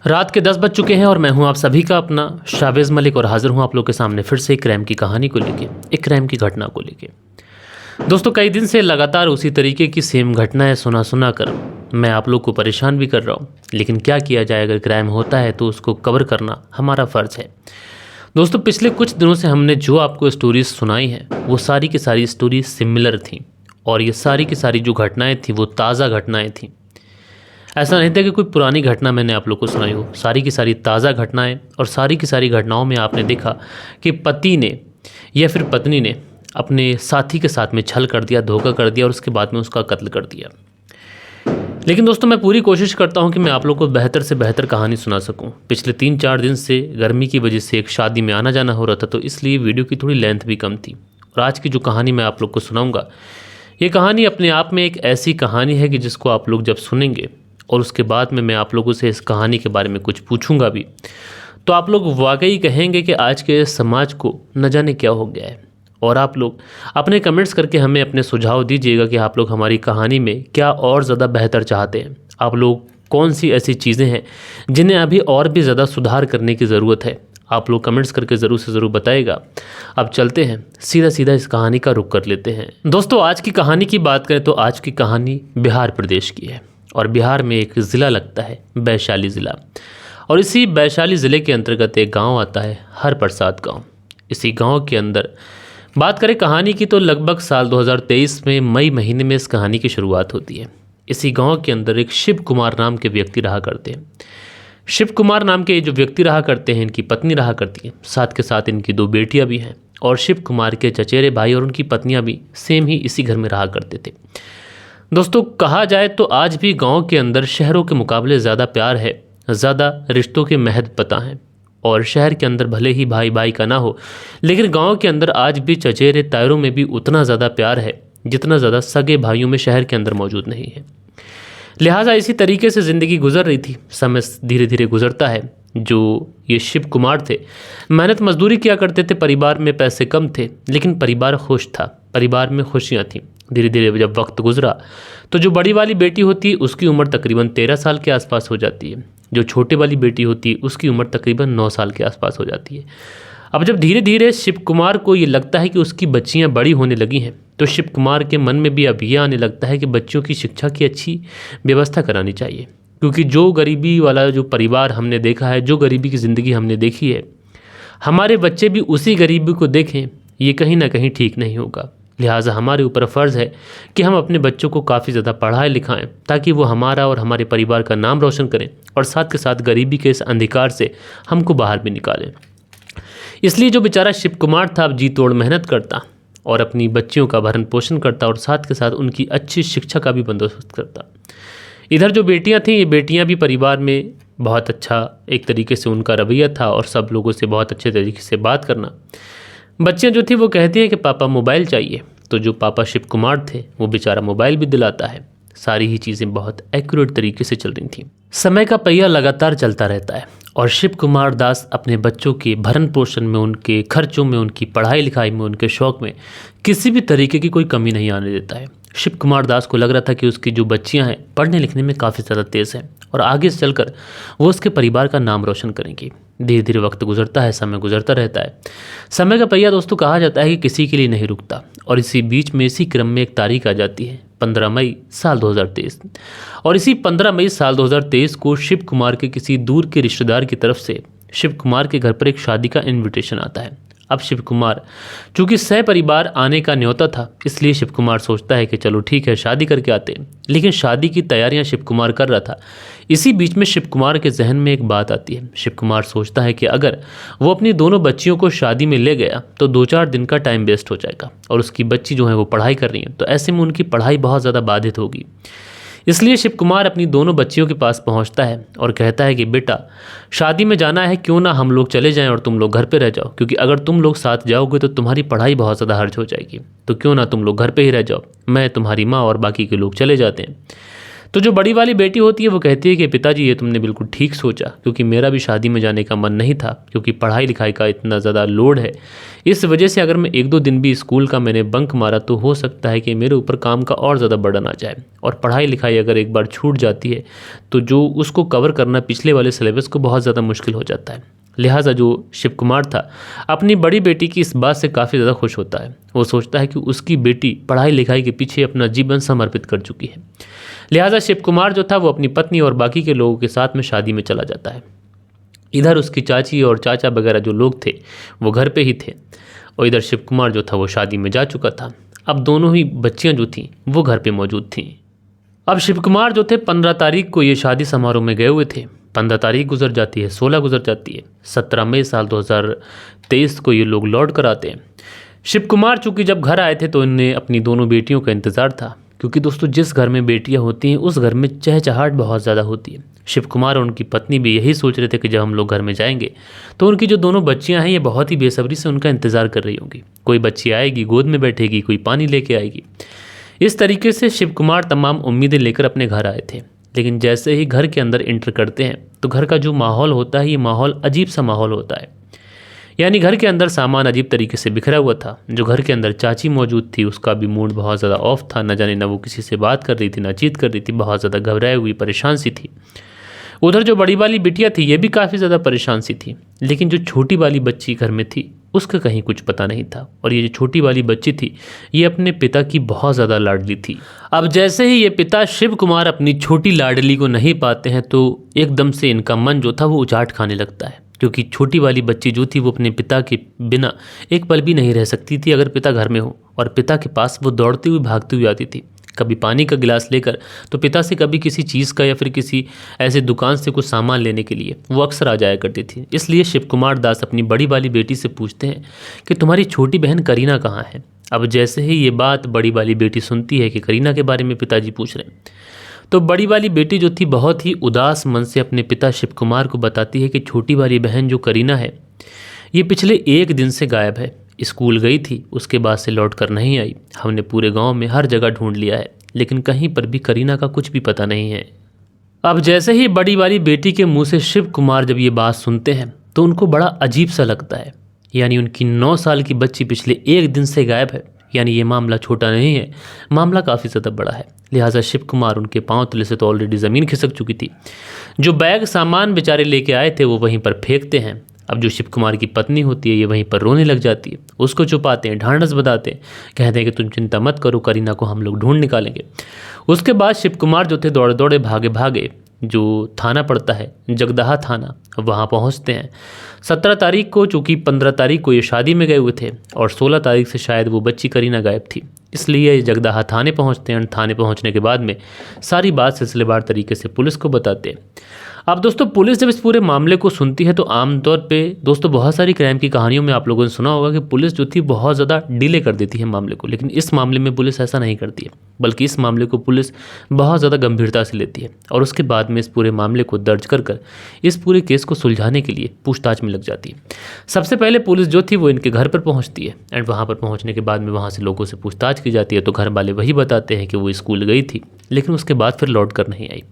रात के 10 बज चुके हैं और मैं हूं आप सभी का अपना शावेज़ मलिक और हाजिर हूं आप लोग के सामने फिर से एक क्राइम की कहानी को लेके, एक क्राइम की घटना को लेके। दोस्तों, कई दिन से लगातार उसी तरीके की सेम घटनाएं सुना सुना कर मैं आप लोग को परेशान भी कर रहा हूं, लेकिन क्या किया जाए, अगर क्राइम होता है तो उसको कवर करना हमारा फ़र्ज़ है। दोस्तों, पिछले कुछ दिनों से हमने जो आपको स्टोरीज सुनाई हैं वो सारी की सारी स्टोरी सिमिलर थी और ये सारी की सारी जो घटनाएँ थीं वो ताज़ा घटनाएँ थीं। ऐसा नहीं था कि कोई पुरानी घटना मैंने आप लोग को सुनाई हो, सारी की सारी ताज़ा घटनाएं और सारी की सारी घटनाओं में आपने देखा कि पति ने या फिर पत्नी ने अपने साथी के साथ में छल कर दिया, धोखा कर दिया और उसके बाद में उसका कत्ल कर दिया। लेकिन दोस्तों, मैं पूरी कोशिश करता हूं कि मैं आप लोग को बेहतर से बेहतर कहानी सुना सकूं। पिछले 3-4 दिन से गर्मी की वजह से एक शादी में आना जाना हो रहा था, तो इसलिए वीडियो की थोड़ी लेंथ भी कम थी। और आज की जो कहानी मैं आप लोग को सुनाऊँगा, ये कहानी अपने आप में एक ऐसी कहानी है कि जिसको आप लोग जब सुनेंगे और उसके बाद में मैं आप लोगों से इस कहानी के बारे में कुछ पूछूंगा भी, तो आप लोग वाकई कहेंगे कि आज के समाज को न जाने क्या हो गया है। और आप लोग अपने कमेंट्स करके हमें अपने सुझाव दीजिएगा कि आप लोग हमारी कहानी में क्या और ज़्यादा बेहतर चाहते हैं। आप लोग कौन सी ऐसी चीज़ें हैं जिन्हें अभी और भी ज़्यादा सुधार करने की ज़रूरत है, आप लोग कमेंट्स करके ज़रूर से ज़रूर बताइएगा। अब चलते हैं, सीधा सीधा इस कहानी का रुख कर लेते हैं। दोस्तों, आज की कहानी की बात करें तो आज की कहानी बिहार प्रदेश की है और बिहार में एक ज़िला लगता है वैशाली ज़िला, और इसी वैशाली ज़िले के अंतर्गत एक गांव आता है हरप्रसाद गांव। इसी गांव के अंदर बात करें कहानी की तो लगभग साल 2023 में मई महीने में इस कहानी की शुरुआत होती है। इसी गांव के अंदर एक शिव कुमार नाम के व्यक्ति रहा करते हैं। शिव कुमार नाम के जो व्यक्ति रहा करते हैं, इनकी पत्नी रहा करती है, साथ के साथ इनकी 2 बेटियां भी हैं। और शिव कुमार के चचेरे भाई और उनकी पत्नियाँ भी सेम ही इसी घर में रहा करते थे। दोस्तों, कहा जाए तो आज भी गांव के अंदर शहरों के मुकाबले ज़्यादा प्यार है, ज़्यादा रिश्तों के महत्व पता है। और शहर के अंदर भले ही भाई भाई का ना हो, लेकिन गांव के अंदर आज भी चचेरे तायरों में भी उतना ज़्यादा प्यार है जितना ज़्यादा सगे भाइयों में शहर के अंदर मौजूद नहीं है। लिहाजा इसी तरीके से ज़िंदगी गुजर रही थी। समय धीरे धीरे गुजरता है। जो ये शिव कुमार थे, मेहनत मजदूरी किया करते थे, परिवार में पैसे कम थे लेकिन परिवार खुश था, परिवार में खुशियाँ थीं। धीरे धीरे जब वक्त गुजरा तो जो बड़ी वाली बेटी होती है उसकी उम्र तकरीबन 13 साल के आसपास हो जाती है। जो छोटी वाली बेटी होती है उसकी उम्र तकरीबन 9 साल के आसपास हो जाती है। अब जब धीरे धीरे शिव कुमार को ये लगता है कि उसकी बच्चियां बड़ी होने लगी हैं, तो शिव कुमार के मन में भी अब ये आने लगता है कि बच्चों की शिक्षा की अच्छी व्यवस्था करानी चाहिए। क्योंकि जो गरीबी वाला जो परिवार हमने देखा है, जो गरीबी की ज़िंदगी हमने देखी है, हमारे बच्चे भी उसी गरीबी को देखें, ये कहीं ना कहीं ठीक नहीं होगा। लिहाजा हमारे ऊपर फ़र्ज़ है कि हम अपने बच्चों को काफ़ी ज़्यादा पढ़ाएं लिखाएं ताकि वो हमारा और हमारे परिवार का नाम रोशन करें और साथ के साथ गरीबी के इस अंधकार से हमको बाहर भी निकालें। इसलिए जो बेचारा शिव कुमार था, अब जी तोड़ मेहनत करता और अपनी बच्चियों का भरण पोषण करता और साथ के साथ उनकी अच्छी शिक्षा का भी बंदोबस्त करता। इधर जो बेटियां थीं, ये बेटियां भी परिवार में बहुत अच्छा एक तरीके से उनका रवैया था और सब लोगों से बहुत अच्छे तरीके से बात करना। बच्चियां जो थी वो कहती हैं कि पापा मोबाइल चाहिए, तो जो पापा शिव कुमार थे वो बेचारा मोबाइल भी दिलाता है। सारी ही चीज़ें बहुत एक्यूरेट तरीके से चल रही थीं। समय का पहिया लगातार चलता रहता है और शिव कुमार दास अपने बच्चों के भरण पोषण में, उनके खर्चों में, उनकी पढ़ाई लिखाई में, उनके शौक़ में किसी भी तरीके की कोई कमी नहीं आने देता है। शिव कुमार दास को लग रहा था कि उसकी जो बच्चियां हैं पढ़ने लिखने में काफ़ी ज़्यादा तेज़ हैं और आगे से चलकर वो उसके परिवार का नाम रोशन करेंगी। धीरे धीरे वक्त गुजरता है, समय गुजरता रहता है। समय का पहिया दोस्तों कहा जाता है कि किसी के लिए नहीं रुकता और इसी बीच में, इसी क्रम में एक तारीख आ जाती है 15 मई साल 2023। और इसी 15 मई साल 2023 को शिव कुमार के किसी दूर के रिश्तेदार की तरफ से शिव कुमार के घर पर एक शादी का इन्विटेशन आता है। अब शिव कुमार चूंकि सह परिवार आने का न्योता था, इसलिए शिव कुमार सोचता है कि चलो ठीक है, शादी करके आते हैं। लेकिन शादी की तैयारियां शिव कुमार कर रहा था। इसी बीच में शिव कुमार के जहन में एक बात आती है। शिव कुमार सोचता है कि अगर वो अपनी दोनों बच्चियों को शादी में ले गया तो 2-4 दिन का टाइम वेस्ट हो जाएगा और उसकी बच्ची जो है वो पढ़ाई कर रही है, तो ऐसे में उनकी पढ़ाई बहुत ज़्यादा बाधित होगी। इसलिए शिव कुमार अपनी दोनों बच्चियों के पास पहुंचता है और कहता है कि बेटा, शादी में जाना है, क्यों ना हम लोग चले जाएं और तुम लोग घर पे रह जाओ, क्योंकि अगर तुम लोग साथ जाओगे तो तुम्हारी पढ़ाई बहुत ज़्यादा हर्ज हो जाएगी, तो क्यों ना तुम लोग घर पे ही रह जाओ, मैं, तुम्हारी माँ और बाकी के लोग चले जाते हैं। तो जो बड़ी वाली बेटी होती है वो कहती है कि पिताजी ये तुमने बिल्कुल ठीक सोचा, क्योंकि मेरा भी शादी में जाने का मन नहीं था, क्योंकि पढ़ाई लिखाई का इतना ज़्यादा लोड है। इस वजह से अगर मैं 1-2 दिन भी स्कूल का मैंने बंक मारा तो हो सकता है कि मेरे ऊपर काम का और ज़्यादा बर्डन आ जाए, और पढ़ाई लिखाई अगर एक बार छूट जाती है तो जो उसको कवर करना पिछले वाले सिलेबस को बहुत ज़्यादा मुश्किल हो जाता है। लिहाजा जो शिव कुमार था अपनी बड़ी बेटी की इस बात से काफ़ी ज़्यादा खुश होता है। वो सोचता है कि उसकी बेटी पढ़ाई लिखाई के पीछे अपना जीवन समर्पित कर चुकी है। लिहाजा शिव कुमार जो था वो अपनी पत्नी और बाकी के लोगों के साथ में शादी में चला जाता है। इधर उसकी चाची और चाचा वगैरह जो लोग थे वो घर पे ही थे, और इधर शिव कुमार जो था वो शादी में जा चुका था। अब दोनों ही बच्चियां जो थीं वो घर पे मौजूद थीं। अब शिव कुमार जो थे 15 तारीख को ये शादी समारोह में गए हुए थे। 15 तारीख गुजर जाती है, 16 गुजर जाती है, 17 मई साल 2023 को ये लोग लौट कर आते हैं। शिव कुमार चूँकि जब घर आए थे तो इन्हें अपनी दोनों बेटियों का इंतज़ार था, क्योंकि दोस्तों जिस घर में बेटियां होती हैं उस घर में चहचहाट बहुत ज़्यादा होती है। शिव कुमार और उनकी पत्नी भी यही सोच रहे थे कि जब हम लोग घर में जाएंगे तो उनकी जो दोनों बच्चियां हैं ये बहुत ही बेसब्री से उनका इंतज़ार कर रही होंगी। कोई बच्ची आएगी, गोद में बैठेगी, कोई पानी लेके आएगी। इस तरीके से शिव कुमार तमाम उम्मीदें लेकर अपने घर आए थे। लेकिन जैसे ही घर के अंदर एंटर करते हैं तो घर का जो माहौल होता है ये माहौल अजीब सा माहौल होता है। यानी घर के अंदर सामान अजीब तरीके से बिखरा हुआ था। जो घर के अंदर चाची मौजूद थी उसका भी मूड बहुत ज़्यादा ऑफ था, न जाने ना वो किसी से बात कर रही थी ना चीत कर रही थी, बहुत ज़्यादा घबराई हुई परेशान सी थी। उधर जो बड़ी वाली बिटिया थी ये भी काफ़ी ज़्यादा परेशान सी थी, लेकिन जो छोटी वाली बच्ची घर में थी उसका कहीं कुछ पता नहीं था। और ये जो छोटी वाली बच्ची थी ये अपने पिता की बहुत ज़्यादा लाडली थी। अब जैसे ही ये पिता शिव कुमार अपनी छोटी लाडली को नहीं पाते हैं तो एकदम से इनका मन जो था वो उचाट खाने लगता है, क्योंकि छोटी वाली बच्ची जो थी वो अपने पिता के बिना एक पल भी नहीं रह सकती थी अगर पिता घर में हो, और पिता के पास वो दौड़ती हुई भागती हुई आती थी, कभी पानी का गिलास लेकर तो पिता से कभी किसी चीज़ का या फिर किसी ऐसे दुकान से कुछ सामान लेने के लिए वो अक्सर आ जाया करती थी। इसलिए शिव कुमार दास अपनी बड़ी वाली बेटी से पूछते हैं कि तुम्हारी छोटी बहन करीना कहाँ है। अब जैसे ही ये बात बड़ी वाली बेटी सुनती है कि करीना के बारे में पिताजी पूछ रहे हैं तो बड़ी वाली बेटी जो थी बहुत ही उदास मन से अपने पिता शिव कुमार को बताती है कि छोटी वाली बहन जो करीना है ये पिछले 1 दिन से गायब है। स्कूल गई थी, उसके बाद से लौट कर नहीं आई। हमने पूरे गांव में हर जगह ढूंढ लिया है, लेकिन कहीं पर भी करीना का कुछ भी पता नहीं है। अब जैसे ही बड़ी वाली बेटी के मुंह से शिव कुमार जब ये बात सुनते हैं तो उनको बड़ा अजीब सा लगता है। यानी उनकी 9 साल की बच्ची पिछले 1 दिन से गायब है, यानी ये मामला छोटा नहीं है, मामला काफ़ी ज़्यादा बड़ा है। लिहाजा शिव कुमार उनके पांव तले से तो ऑलरेडी ज़मीन खिसक चुकी थी। जो बैग सामान बेचारे लेके आए थे वो वहीं पर फेंकते हैं। अब जो शिव कुमार की पत्नी होती है ये वहीं पर रोने लग जाती है, उसको छुपाते हैं, ढांढस बताते हैं, कहते हैं कि तुम चिंता मत करो, करीना को हम लोग ढूंढ निकालेंगे। उसके बाद शिव कुमार जो थे दौड़े दौड़े भागे भागे जो थाना पड़ता है जगदहा थाना, वहाँ पहुँचते हैं। 17 तारीख को, चूँकि 15 तारीख को ये शादी में गए हुए थे और 16 तारीख से शायद वो बच्ची करीना गायब थी, इसलिए जगदहा थाने पहुँचते हैं। थाने पहुँचने के बाद में सारी बात सिलसिलेवार तरीके से पुलिस को बताते हैं। अब दोस्तों पुलिस जब इस पूरे मामले को सुनती है तो आमतौर पे दोस्तों बहुत सारी क्राइम की कहानियों में आप लोगों ने सुना होगा कि पुलिस जो थी बहुत ज़्यादा डिले कर देती है मामले को, लेकिन इस मामले में पुलिस ऐसा नहीं करती है, बल्कि इस मामले को पुलिस बहुत ज़्यादा गंभीरता से लेती है और उसके बाद में इस पूरे मामले को दर्ज कर इस पूरे केस को सुलझाने के लिए पूछताछ में लग जाती है। सबसे पहले पुलिस जो थी वो इनके घर पर पहुँचती है एंड वहाँ पर पहुँचने के बाद में वहाँ से लोगों से पूछताछ की जाती है तो घर वाले वही बताते हैं कि वो स्कूल गई थी लेकिन उसके बाद फिर लौट कर नहीं आई।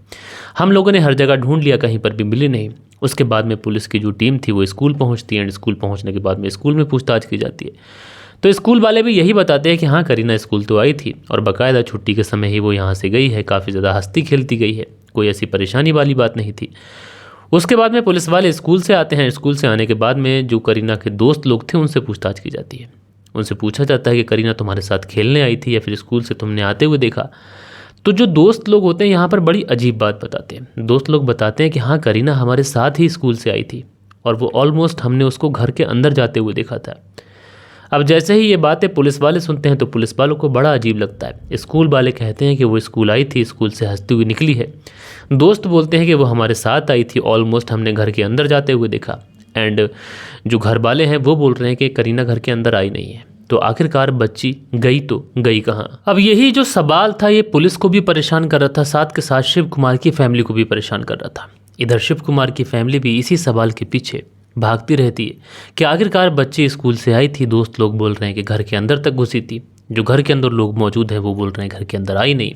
हम लोगों ने हर जगह ढूंढ लिया, कहीं पर भी मिली नहीं। उसके बाद में पुलिस की जो टीम थी वो स्कूल पहुंचती है एंड स्कूल पहुंचने के बाद में स्कूल में पूछताछ की जाती है तो स्कूल वाले भी यही बताते हैं कि हाँ करीना स्कूल तो आई थी और बाकायदा छुट्टी के समय ही वो यहाँ से गई है, काफ़ी ज़्यादा हंसती खेलती गई है, कोई ऐसी परेशानी वाली बात नहीं थी। उसके बाद में पुलिस वाले स्कूल से आते हैं। स्कूल से आने के बाद में जो करीना के दोस्त लोग थे उनसे पूछताछ की जाती है। उनसे पूछा जाता है कि करीना तुम्हारे साथ खेलने आई थी या फिर स्कूल से तुमने आते हुए देखा। तो जो दोस्त लोग होते हैं यहाँ पर बड़ी अजीब बात बताते हैं। दोस्त लोग बताते हैं कि हाँ करीना हमारे साथ ही स्कूल से आई थी और वो ऑलमोस्ट हमने उसको घर के अंदर जाते हुए देखा था। अब जैसे ही ये बातें पुलिस वाले सुनते हैं तो पुलिस वालों को बड़ा अजीब लगता है। स्कूल वाले कहते हैं कि वो स्कूल आई थी, स्कूल से हंसती हुई निकली है। दोस्त बोलते हैं कि वो हमारे साथ आई थी, ऑलमोस्ट हमने घर के अंदर जाते हुए देखा। एंड जो घर वाले हैं वो बोल रहे हैं कि करीना घर के अंदर आई नहीं है। तो आखिरकार बच्ची गई तो गई कहाँ? अब यही जो सवाल था ये पुलिस को भी परेशान कर रहा था, साथ के साथ शिव कुमार की फैमिली को भी परेशान कर रहा था। इधर शिव कुमार की फैमिली भी इसी सवाल के पीछे भागती रहती है कि आखिरकार बच्ची स्कूल से आई थी। दोस्त लोग बोल रहे हैं कि घर के अंदर तक घुसी थी, जो घर के अंदर लोग मौजूद हैं वो बोल रहे हैं घर के अंदर आई नहीं।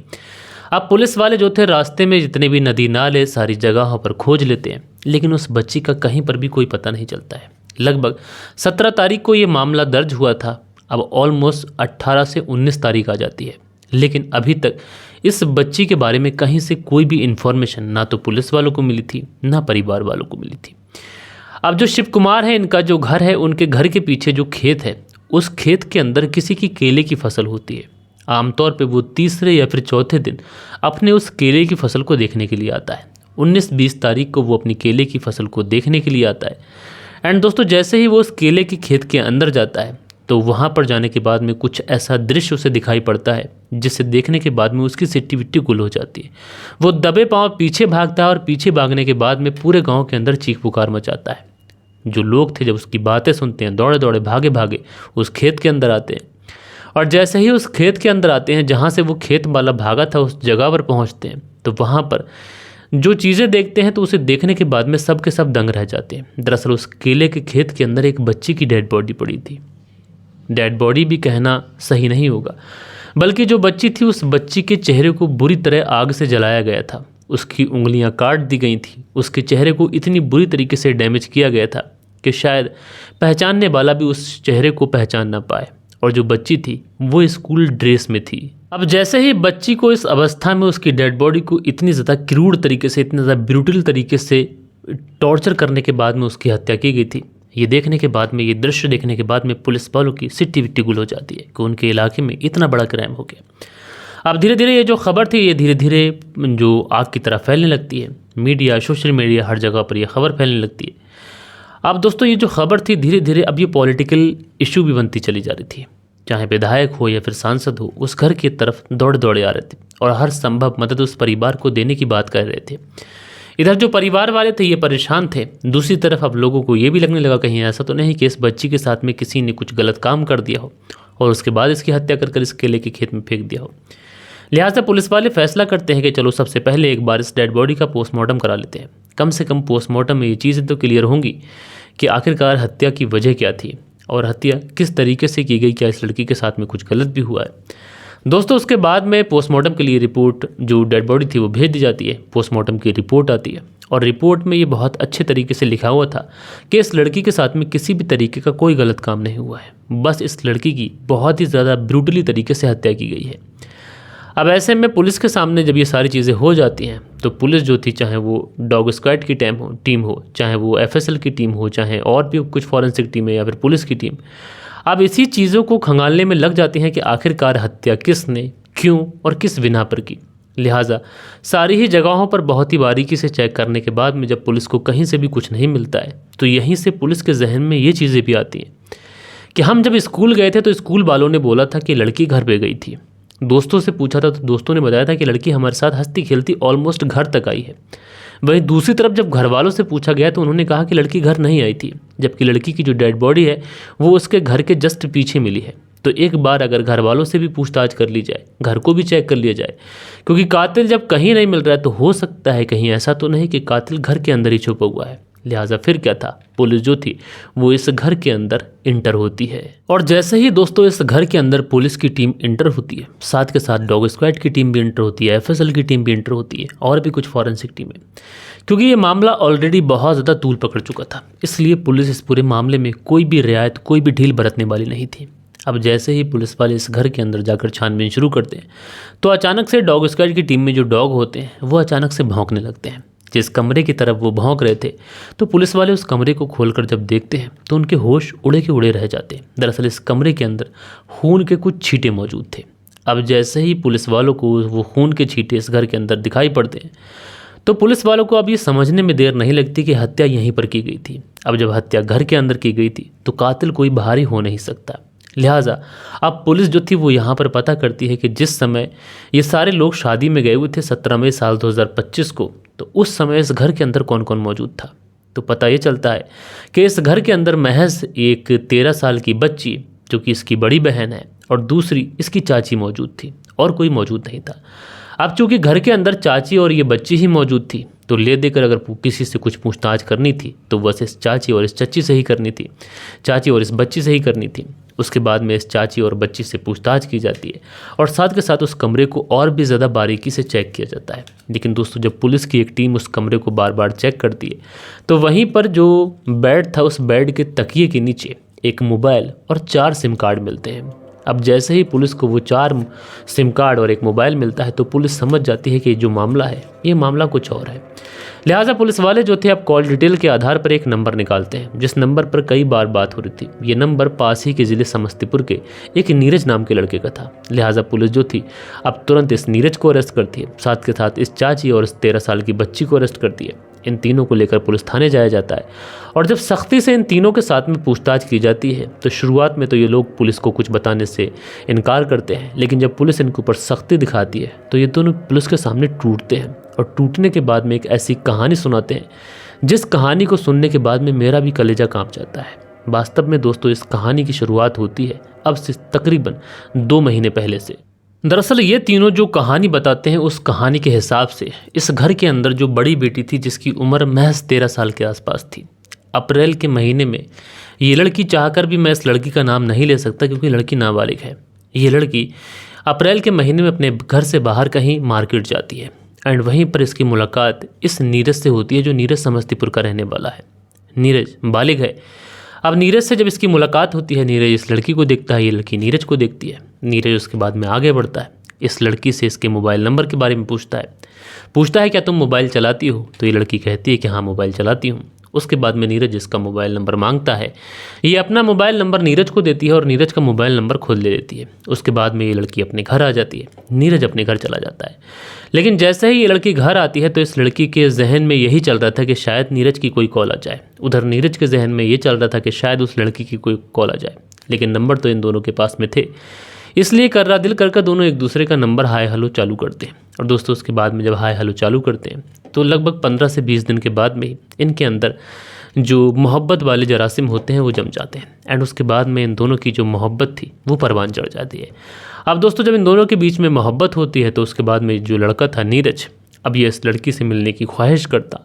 अब पुलिस वाले जो थे रास्ते में जितने भी नदी नाले सारी जगहों पर खोज लेते हैं, लेकिन उस बच्ची का कहीं पर भी कोई पता नहीं चलता है। लगभग 17 तारीख को ये मामला दर्ज हुआ था। अब ऑलमोस्ट 18 से 19 तारीख आ जाती है, लेकिन अभी तक इस बच्ची के बारे में कहीं से कोई भी इन्फॉर्मेशन ना तो पुलिस वालों को मिली थी, ना परिवार वालों को मिली थी। अब जो शिव कुमार है, इनका जो घर है, उनके घर के पीछे जो खेत है, उस खेत के अंदर किसी की केले की फसल होती है। आमतौर पे वो तीसरे या फिर चौथे दिन अपने उस केले की फसल को देखने के लिए आता है। 19-20 तारीख को वो अपनी केले की फसल को देखने के लिए आता है। एंड दोस्तों, जैसे ही वो उस केले के खेत के अंदर जाता है तो वहाँ पर जाने के बाद में कुछ ऐसा दृश्य उसे दिखाई पड़ता है जिसे देखने के बाद में उसकी सिट्टी विट्टी गुल हो जाती है। वो दबे पांव पीछे भागता है और पीछे भागने के बाद में पूरे गाँव के अंदर चीख पुकार मचाता है। जो लोग थे जब उसकी बातें सुनते हैं, दौड़े दौड़े भागे भागे उस खेत के अंदर आते हैं, और जैसे ही उस खेत के अंदर आते हैं जहाँ से वो खेत वाला भागा था, उस जगह पर पहुँचते हैं तो वहाँ पर जो चीज़ें देखते हैं तो उसे देखने के बाद में सब के सब दंग रह जाते हैं। दरअसल उस केले के खेत के अंदर एक बच्ची की डेड बॉडी पड़ी थी। डेड बॉडी भी कहना सही नहीं होगा, बल्कि जो बच्ची थी उस बच्ची के चेहरे को बुरी तरह आग से जलाया गया था। उसकी उंगलियां काट दी गई थी। उसके चेहरे को इतनी बुरी तरीके से डैमेज किया गया था कि शायद पहचानने वाला भी उस चेहरे को पहचान ना पाए। और जो बच्ची थी वो स्कूल ड्रेस में थी। अब जैसे ही बच्ची को इस अवस्था में उसकी डेड बॉडी को इतनी ज़्यादा क्रूर तरीके से, इतनी ज़्यादा ब्रूटल तरीके से टॉर्चर करने के बाद में उसकी हत्या की गई थी, ये देखने के बाद में, ये दृश्य देखने के बाद में पुलिस वालों की सिट्टी विट्टी गुल हो जाती है कि उनके इलाके में इतना बड़ा क्राइम हो गया। अब धीरे धीरे ये जो खबर थी ये धीरे धीरे जो आग की तरह फैलने लगती है। मीडिया, सोशल मीडिया, हर जगह पर यह खबर फैलने लगती है। अब दोस्तों, ये जो खबर थी धीरे धीरे अब ये पॉलिटिकल इशू भी बनती चली जा रही थी। चाहे विधायक हो या फिर सांसद हो, उस घर की तरफ दौड़े दौड़े आ रहे थे और हर संभव मदद उस परिवार को देने की बात कर रहे थे। इधर जो परिवार वाले थे ये परेशान थे। दूसरी तरफ अब लोगों को ये भी लगने लगा कहीं ऐसा तो नहीं कि इस बच्ची के साथ में किसी ने कुछ गलत काम कर दिया हो और उसके बाद इसकी हत्या कर इस केले के खेत में फेंक दिया हो। लिहाजा पुलिस वाले फैसला करते हैं कि चलो सबसे पहले एक बार इस डेड बॉडी का पोस्टमार्टम करा लेते हैं। कम से कम पोस्टमार्टम में ये चीज़ें तो क्लियर होंगी कि आखिरकार हत्या की वजह क्या थी और हत्या किस तरीके से की गई, क्या इस लड़की के साथ में कुछ गलत भी हुआ है। दोस्तों, उसके बाद में पोस्टमार्टम के लिए रिपोर्ट, जो डेड बॉडी थी वो भेज दी जाती है। पोस्टमार्टम की रिपोर्ट आती है और रिपोर्ट में ये बहुत अच्छे तरीके से लिखा हुआ था कि इस लड़की के साथ में किसी भी तरीके का कोई गलत काम नहीं हुआ है, बस इस लड़की की बहुत ही ज़्यादा ब्रूटली तरीके से हत्या की गई है। अब ऐसे में पुलिस के सामने जब ये सारी चीज़ें हो जाती हैं तो पुलिस जो थी, चाहे वो डॉग स्क्वाड की टीम हो, चाहे वो FSL की टीम हो, चाहे और भी कुछ फॉरेंसिक टीम है या फिर पुलिस की टीम, अब इसी चीज़ों को खंगालने में लग जाती हैं कि आखिरकार हत्या किसने, क्यों और किस बिना पर की। लिहाजा सारी ही जगहों पर बहुत ही बारीकी से चेक करने के बाद में जब पुलिस को कहीं से भी कुछ नहीं मिलता है तो यहीं से पुलिस के जहन में ये चीज़ें भी आती हैं कि हम जब स्कूल गए थे तो स्कूल वालों ने बोला था कि लड़की घर पे गई थी। दोस्तों से पूछा था तो दोस्तों ने बताया था कि लड़की हमारे साथ हंसती खेलती ऑलमोस्ट घर तक आई है। वहीं दूसरी तरफ जब घर वालों से पूछा गया तो उन्होंने कहा कि लड़की घर नहीं आई थी, जबकि लड़की की जो डेड बॉडी है वो उसके घर के जस्ट पीछे मिली है। तो एक बार अगर घर वालों से भी पूछताछ कर ली जाए, घर को भी चेक कर लिया जाए, क्योंकि कातिल जब कहीं नहीं मिल रहा है तो हो सकता है कहीं ऐसा तो नहीं कि कातिल घर के अंदर ही छुपा हुआ है। लिहाजा फिर क्या था, पुलिस जो थी वो इस घर के अंदर इंटर होती है। और जैसे ही दोस्तों इस घर के अंदर पुलिस की टीम इंटर होती है, साथ के साथ डॉग स्क्वाड की टीम भी इंटर होती है, FSL की टीम भी इंटर होती है और भी कुछ फॉरेंसिक टीमें, क्योंकि ये मामला ऑलरेडी बहुत ज़्यादा तूल पकड़ चुका था, इसलिए पुलिस इस पूरे मामले में कोई भी रियायत, कोई भी ढील बरतने वाली नहीं थी। अब जैसे ही पुलिस वाले इस घर के अंदर जाकर छानबीन शुरू करते हैं तो अचानक से डॉग स्क्वाड की टीम में जो डॉग होते हैं वो अचानक से भौंकने लगते हैं। जिस कमरे की तरफ वो भौंक रहे थे तो पुलिस वाले उस कमरे को खोलकर जब देखते हैं तो उनके होश उड़े के उड़े रह जाते हैं। दरअसल इस कमरे के अंदर खून के कुछ छींटे मौजूद थे। अब जैसे ही पुलिस वालों को वो खून के छींटे इस घर के अंदर दिखाई पड़ते हैं तो पुलिस वालों को अब ये समझने में देर नहीं लगती कि हत्या यहीं पर की गई थी। अब जब हत्या घर के अंदर की गई थी तो कातिल कोई बाहरी हो नहीं सकता। लिहाजा अब पुलिस जो थी वो यहाँ पर पता करती है कि जिस समय ये सारे लोग शादी में गए हुए थे 17 मई साल 2025 को, तो उस समय इस घर के अंदर कौन कौन मौजूद था। तो पता ये चलता है कि इस घर के अंदर महज एक 13 साल की बच्ची जो कि इसकी बड़ी बहन है और दूसरी इसकी चाची मौजूद थी और कोई मौजूद नहीं था। अब चूंकि घर के अंदर चाची और ये बच्ची ही मौजूद थी तो ले देकर अगर किसी से कुछ पूछताछ करनी थी तो बस इस चाची और इस चच्ची से ही करनी थी, चाची और इस बच्ची से ही करनी थी। उसके बाद में इस चाची और बच्ची से पूछताछ की जाती है और साथ के साथ उस कमरे को और भी ज़्यादा बारीकी से चेक किया जाता है। लेकिन दोस्तों, जब पुलिस की एक टीम उस कमरे को बार बार चेक करती है तो वहीं पर जो बेड था, उस बेड के तकिए के नीचे एक मोबाइल और 4 सिम कार्ड मिलते हैं। अब जैसे ही पुलिस को वो 4 सिम कार्ड और एक मोबाइल मिलता है तो पुलिस समझ जाती है कि जो मामला है ये मामला कुछ और है। लिहाजा पुलिस वाले जो थे अब कॉल डिटेल के आधार पर एक नंबर निकालते हैं, जिस नंबर पर कई बार बात हो रही थी। ये नंबर पास ही के ज़िले समस्तीपुर के एक नीरज नाम के लड़के का था। लिहाजा पुलिस जो थी अब तुरंत इस नीरज को अरेस्ट करती है, साथ के साथ इस चाची और इस 13 साल की बच्ची को अरेस्ट करती है। इन तीनों को लेकर पुलिस थाने जाया जाता है और जब सख्ती से इन तीनों के साथ में पूछताछ की जाती है तो शुरुआत में तो ये लोग पुलिस को कुछ बताने से इनकार करते हैं, लेकिन जब पुलिस इनके ऊपर सख्ती दिखाती है तो ये दोनों पुलिस के सामने टूटते हैं और टूटने के बाद में एक ऐसी कहानी सुनाते हैं जिस कहानी को सुनने के बाद में मेरा भी कलेजा कांप जाता है। वास्तव में दोस्तों, इस कहानी की शुरुआत होती है अब से तकरीबन 2 महीने पहले से। दरअसल ये तीनों जो कहानी बताते हैं उस कहानी के हिसाब से इस घर के अंदर जो बड़ी बेटी थी जिसकी उम्र महज 13 साल के आसपास थी, अप्रैल के महीने में ये लड़की, चाहकर भी मैं इस लड़की का नाम नहीं ले सकता क्योंकि लड़की नाबालिग है, ये लड़की अप्रैल के महीने में अपने घर से बाहर कहीं मार्केट जाती है एंड वहीं पर इसकी मुलाकात इस नीरज से होती है जो नीरज समस्तीपुर का रहने वाला है। नीरज बालिग है। अब नीरज से जब इसकी मुलाकात होती है, नीरज इस लड़की को देखता है, ये लड़की नीरज को देखती है। नीरज उसके बाद में आगे बढ़ता है, इस लड़की से इसके मोबाइल नंबर के बारे में पूछता है क्या तुम मोबाइल चलाती हो? तो ये लड़की कहती है कि हाँ मोबाइल चलाती हूँ। उसके बाद में नीरज इसका मोबाइल नंबर मांगता है, ये अपना मोबाइल नंबर नीरज को देती है और नीरज का मोबाइल नंबर खुद ले लेती है। उसके बाद में ये लड़की अपने घर आ जाती है, नीरज अपने घर चला जाता है। लेकिन जैसे ही ये लड़की घर आती है तो इस लड़की के जहन में यही चल रहा था कि शायद नीरज की कोई कॉल आ जाए, उधर नीरज के जहन में ये चल रहा था कि शायद उस लड़की की कोई कॉल आ जाए। लेकिन नंबर तो इन दोनों के पास में थे, इसलिए कर रहा दिल कर दोनों एक दूसरे का नंबर हाय हेलो चालू करते हैं। और दोस्तों, उसके बाद में जब हाय हेलो चालू करते हैं तो लगभग 15 से 20 दिन के बाद में ही इनके अंदर जो मोहब्बत वाले जरासिम होते हैं वो जम जाते हैं एंड उसके बाद में इन दोनों की जो मोहब्बत थी वो परवान चढ़ जाती है। अब दोस्तों, जब इन दोनों के बीच में मोहब्बत होती है तो उसके बाद में जो लड़का था नीरज, अब ये इस लड़की से मिलने की ख्वाहिश करता।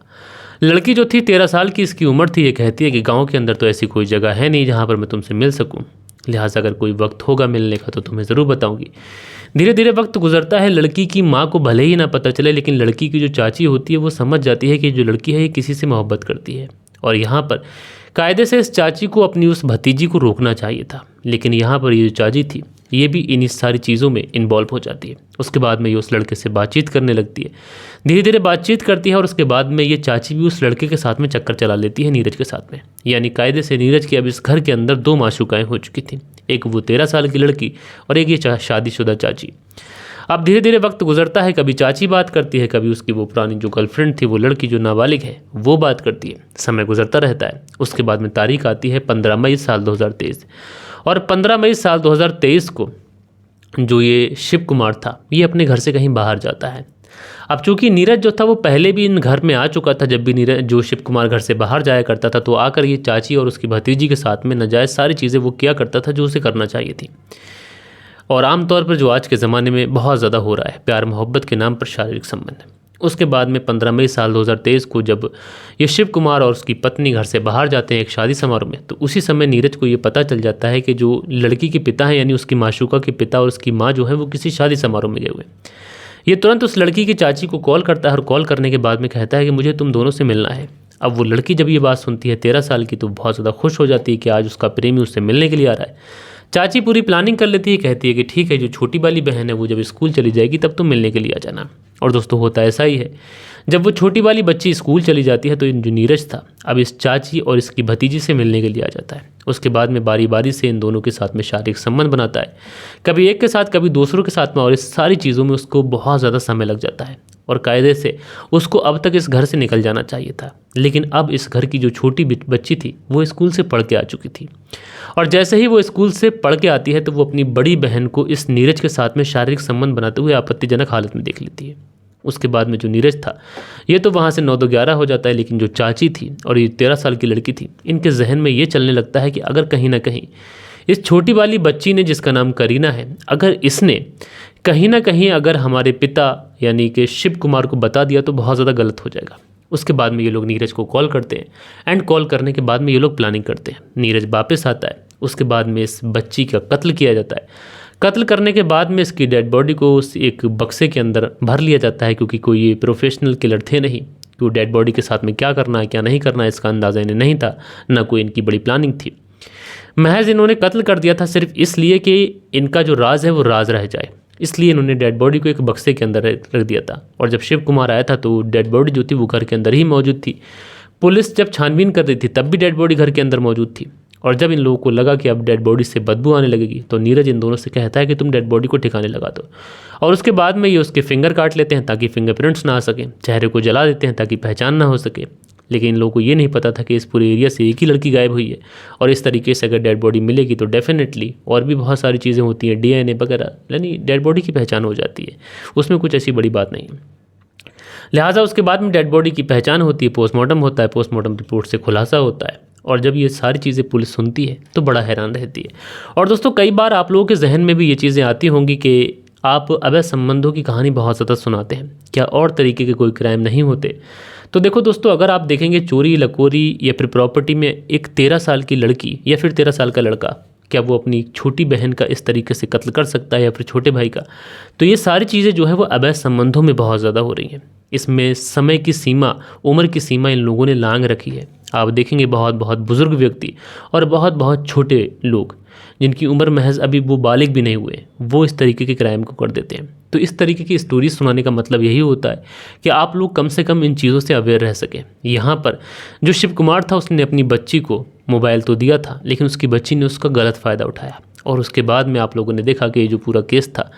लड़की जो थी 13 साल की इसकी उम्र थी, ये कहती है कि गाँव के अंदर तो ऐसी कोई जगह है नहीं जहाँ पर मैं तुमसे मिल सकूँ, लिहाजा अगर कोई वक्त होगा मिलने का तो तुम्हें ज़रूर बताऊंगी। धीरे धीरे वक्त गुजरता है, लड़की की माँ को भले ही ना पता चले, लेकिन लड़की की जो चाची होती है वो समझ जाती है कि जो लड़की है ये किसी से मोहब्बत करती है। और यहाँ पर कायदे से इस चाची को अपनी उस भतीजी को रोकना चाहिए था, लेकिन यहाँ पर ये जो चाची थी ये भी इन सारी चीज़ों में इन्वॉल्व हो जाती है। उसके बाद में ये उस लड़के से बातचीत करने लगती है, धीरे धीरे बातचीत करती है और उसके बाद में ये चाची भी उस लड़के के साथ में चक्कर चला लेती है नीरज के साथ में। यानी कायदे से नीरज की अब इस घर के अंदर 2 माशूकाएँ हो चुकी थी, एक वो 13 साल की लड़की और एक ये शादीशुदा चाची। अब धीरे धीरे वक्त गुजरता है, कभी चाची बात करती है, कभी उसकी वो पुरानी जो गर्लफ्रेंड थी वो लड़की जो नाबालिग है वो बात करती है। समय गुजरता रहता है। उसके बाद में तारीख आती है 15 मई साल 2023 और 15 मई साल 2023 को जो ये शिव कुमार था ये अपने घर से कहीं बाहर जाता है। अब चूंकि नीरज जो था वो पहले भी इन घर में आ चुका था, जब भी नीरज जो शिव कुमार घर से बाहर जाया करता था तो आकर ये चाची और उसकी भतीजी के साथ में नाजायज़ सारी चीज़ें वो किया करता था जो उसे करना चाहिए थी। और आमतौर पर जो आज के ज़माने में बहुत ज़्यादा हो रहा है, प्यार मोहब्बत के नाम पर शारीरिक संबंध। उसके बाद में 15 मई साल 2023 को जब ये शिव कुमार और उसकी पत्नी घर से बाहर जाते हैं एक शादी समारोह में, तो उसी समय नीरज को ये पता चल जाता है कि जो लड़की के पिता हैं यानी उसकी माशूका के पिता और उसकी माँ जो है वो किसी शादी समारोह में गए हुए। ये तुरंत उस लड़की की चाची को कॉल करता है और कॉल करने के बाद में कहता है कि मुझे तुम दोनों से मिलना है। अब वो लड़की जब ये बात सुनती है 13 साल की तो बहुत ज़्यादा खुश हो जाती है कि आज उसका प्रेमी उससे मिलने के लिए आ रहा है। चाची पूरी प्लानिंग कर लेती है, कहती है कि ठीक है, जो छोटी वाली बहन है वो जब स्कूल चली जाएगी तब तुम मिलने के लिए आ जाना। और दोस्तों होता ऐसा ही है, जब वो छोटी वाली बच्ची स्कूल चली जाती है तो जो नीरज था अब इस चाची और इसकी भतीजी से मिलने के लिए आ जाता है। उसके बाद में बारी बारी से इन दोनों के साथ में शारीरिक संबंध बनाता है, कभी एक के साथ कभी दूसरों के साथ में, और इस सारी चीज़ों में उसको बहुत ज़्यादा समय लग जाता है। और कायदे से उसको अब तक इस घर से निकल जाना चाहिए था, लेकिन अब इस घर की जो छोटी बच्ची थी वो स्कूल से पढ़ के आ चुकी थी। और जैसे ही वो स्कूल से पढ़ के आती है तो वो अपनी बड़ी बहन को इस नीरज के साथ में शारीरिक संबंध बनाते हुए आपत्तिजनक हालत में देख लेती है। उसके बाद में जो नीरज था ये तो वहाँ से 9-11 हो जाता है, लेकिन जो चाची थी और ये 13 साल की लड़की थी, इनके जहन में ये चलने लगता है कि अगर कहीं ना कहीं इस छोटी वाली बच्ची ने, जिसका नाम करीना है, अगर इसने कहीं ना कहीं अगर हमारे पिता यानी कि शिव कुमार को बता दिया तो बहुत ज़्यादा गलत हो जाएगा। उसके बाद में ये लोग नीरज को कॉल करते हैं एंड कॉल करने के बाद में ये लोग प्लानिंग करते हैं। नीरज वापस आता है, उसके बाद में इस बच्ची का कत्ल किया जाता है। कत्ल करने के बाद में इसकी डेड बॉडी को उस एक बक्से के अंदर भर लिया जाता है, क्योंकि कोई ये प्रोफेशनल किलर थे नहीं कि वो डेड बॉडी के साथ में क्या करना है क्या नहीं करना है इसका अंदाज़ा इन्हें नहीं था, ना कोई इनकी बड़ी प्लानिंग थी। महज इन्होंने कत्ल कर दिया था सिर्फ इसलिए कि इनका जो राज है वो राज रह जाए, इसलिए इन्होंने डेड बॉडी को एक बक्से के अंदर रख दिया था। और जब शिव कुमार आया था तो डेड बॉडी जो थी वो घर के अंदर ही मौजूद थी। पुलिस जब छानबीन कर रही थी तब भी डेड बॉडी घर के अंदर मौजूद थी। और जब इन लोगों को लगा कि अब डेड बॉडी से बदबू आने लगेगी तो नीरज इन दोनों से कहता है कि तुम डेड बॉडी को ठिकाने लगा दो। और उसके बाद में ये उसके फिंगर काट लेते हैं ताकि फिंगरप्रिंट्स ना आ सकें, चेहरे को जला देते हैं ताकि पहचान ना हो सके। लेकिन इन लोगों को ये नहीं पता था कि इस पूरे एरिया से एक ही लड़की गायब हुई है, और इस तरीके से अगर डेड बॉडी मिलेगी तो डेफिनेटली और भी बहुत सारी चीज़ें होती हैं, DNA वगैरह, यानी डेड बॉडी की पहचान हो जाती है, उसमें कुछ ऐसी बड़ी बात नहीं है। लिहाजा उसके बाद में डेड बॉडी की पहचान होती है, पोस्टमार्टम होता है, पोस्टमार्टम रिपोर्ट से खुलासा होता है। और जब ये सारी चीज़ें पुलिस सुनती है तो बड़ा हैरान रहती है। और दोस्तों कई बार आप लोगों के जहन में भी ये चीज़ें आती होंगी कि आप अवैध संबंधों की कहानी बहुत ज़्यादा सुनाते हैं, क्या और तरीके के कोई क्राइम नहीं होते? तो देखो दोस्तों, अगर आप देखेंगे चोरी लकोरी या फिर प्रॉपर्टी में एक 13 साल की लड़की या फिर 13 साल का लड़का, क्या वो अपनी छोटी बहन का इस तरीके से कत्ल कर सकता है या फिर छोटे भाई का? तो ये सारी चीज़ें जो है वो अवैध संबंधों में बहुत ज़्यादा हो रही हैं। इसमें समय की सीमा, उम्र की सीमा इन लोगों ने लांग रखी है। आप देखेंगे बहुत बहुत बुज़ुर्ग व्यक्ति और बहुत बहुत छोटे लोग जिनकी उम्र महज अभी वो बालिग भी नहीं हुए, वो इस तरीके के क्राइम को कर देते हैं। तो इस तरीके की स्टोरी सुनाने का मतलब यही होता है कि आप लोग कम से कम इन चीज़ों से अवेयर रह सकें। यहाँ पर जो शिव कुमार था उसने अपनी बच्ची को मोबाइल तो दिया था, लेकिन उसकी बच्ची ने उसका गलत फ़ायदा उठाया और उसके बाद में आप लोगों ने देखा कि ये जो पूरा केस था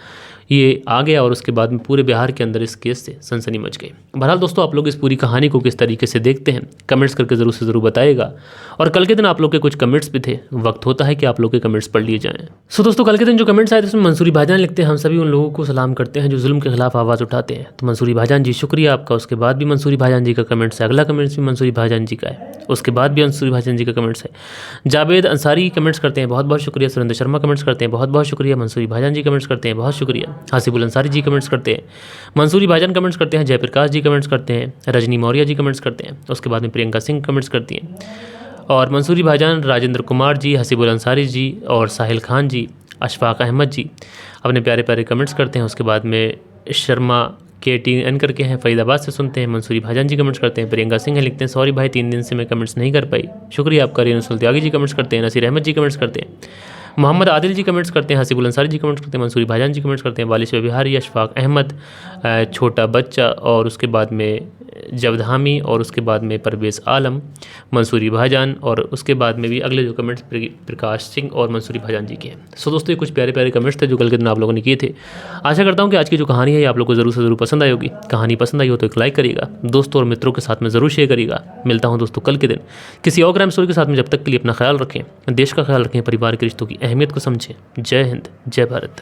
ये आ गया और उसके बाद में पूरे बिहार के अंदर इस केस से सनसनी मच गई। बहरहाल दोस्तों, आप लोग इस पूरी कहानी को किस तरीके से देखते हैं कमेंट्स करके ज़रूर से ज़रूर बताइएगा। और कल के दिन आप लोग के कुछ कमेंट्स भी थे, वक्त होता है कि आप लोग के कमेंट्स पढ़ लिए जाएँ। सो दोस्तों, कल के दिन जो कमेंट्स आए थे उसमें मंसूरी भाईजान लिखते हैं, हम सभी उन लोगों को सलाम करते हैं जो जुल्म के खिलाफ आवाज़ उठाते हैं। तो मंसूरी भाईजान जी शुक्रिया आपका। उसके बाद भी मंसूरी भाईजान जी का कमेंट्स है, अगला कमेंट्स भी मंसूरी भाईजान जी का है, उसके बाद भी मंसूरी भाईजान जी का कमेंट्स है। जावेद अंसारी कमेंट्स करते हैं, बहुत बहुत शुक्रिया। सुरेंद्र शर्मा कमेंट्स करते हैं, बहुत बहुत शुक्रिया। मंसूरी भाईजान जी कमेंट्स करते हैं, बहुत शुक्रिया। हासिबुल अंसारी जी कमेंट्स करते हैं, मंसूरी भाईजान कमेंट्स करते हैं, जयप्रकाश जी कमेंट्स करते हैं, रजनी मौर्य जी कमेंट्स करते हैं, उसके बाद में प्रियंका सिंह कमेंट्स करती हैं, और मंसूरी भाईजान, राजेंद्र कुमार जी, हसीबुल अंसारी जी और साहिल खान जी, अशफाक अहमद जी अपने प्यारे प्यारे कमेंट्स करते हैं। उसके बाद में शर्मा KTN करके हैं, फरीदाबाद से सुनते हैं, मंसूरी भाईजान जी कमेंट्स करते हैं। प्रियंका सिंह है, लिखते हैं सॉरी भाई 3 दिन से मैं कमेंट्स नहीं कर पाई, शुक्रिया आपका। रेनुल त्यागी जी कमेंट्स करते हैं, नसीर अहमद जी कमेंट्स करते हैं, मोहम्मद आदिल जी कमेंट्स करते हैं, हसीबुल अंसारी जी कमेंट्स करते हैं, मंसूरी भाईजान जी कमेंट्स करते हैं, वालिश बिहारी, अशफाक अहमद, छोटा बच्चा, और उसके बाद में जवधामी, और उसके बाद में परवेज़ आलम, मंसूरी भाईजान, और उसके बाद में भी अगले जो कमेंट्स प्रकाश सिंह और मंसूरी भाईजान जी के हैं। सो दोस्तों, ये कुछ प्यारे प्यारे कमेंट्स थे जो कल के दिन आप लोगों ने किए थे। आशा करता हूँ कि आज की जो कहानी है आप लोगों को ज़रूर से ज़रूर पसंद आई होगी। कहानी पसंद आई हो तो एक लाइक करिएगा, दोस्तों और मित्रों के साथ में ज़रूर शेयर करिएगा। मिलता हूँ दोस्तों कल के दिन किसी और क्राइम स्टोरी के साथ में। जब तक के लिए अपना ख्याल रखें, देश का ख्याल रखें, परिवार के रिश्तों की अहमियत को समझें। जय हिंद, जय भारत।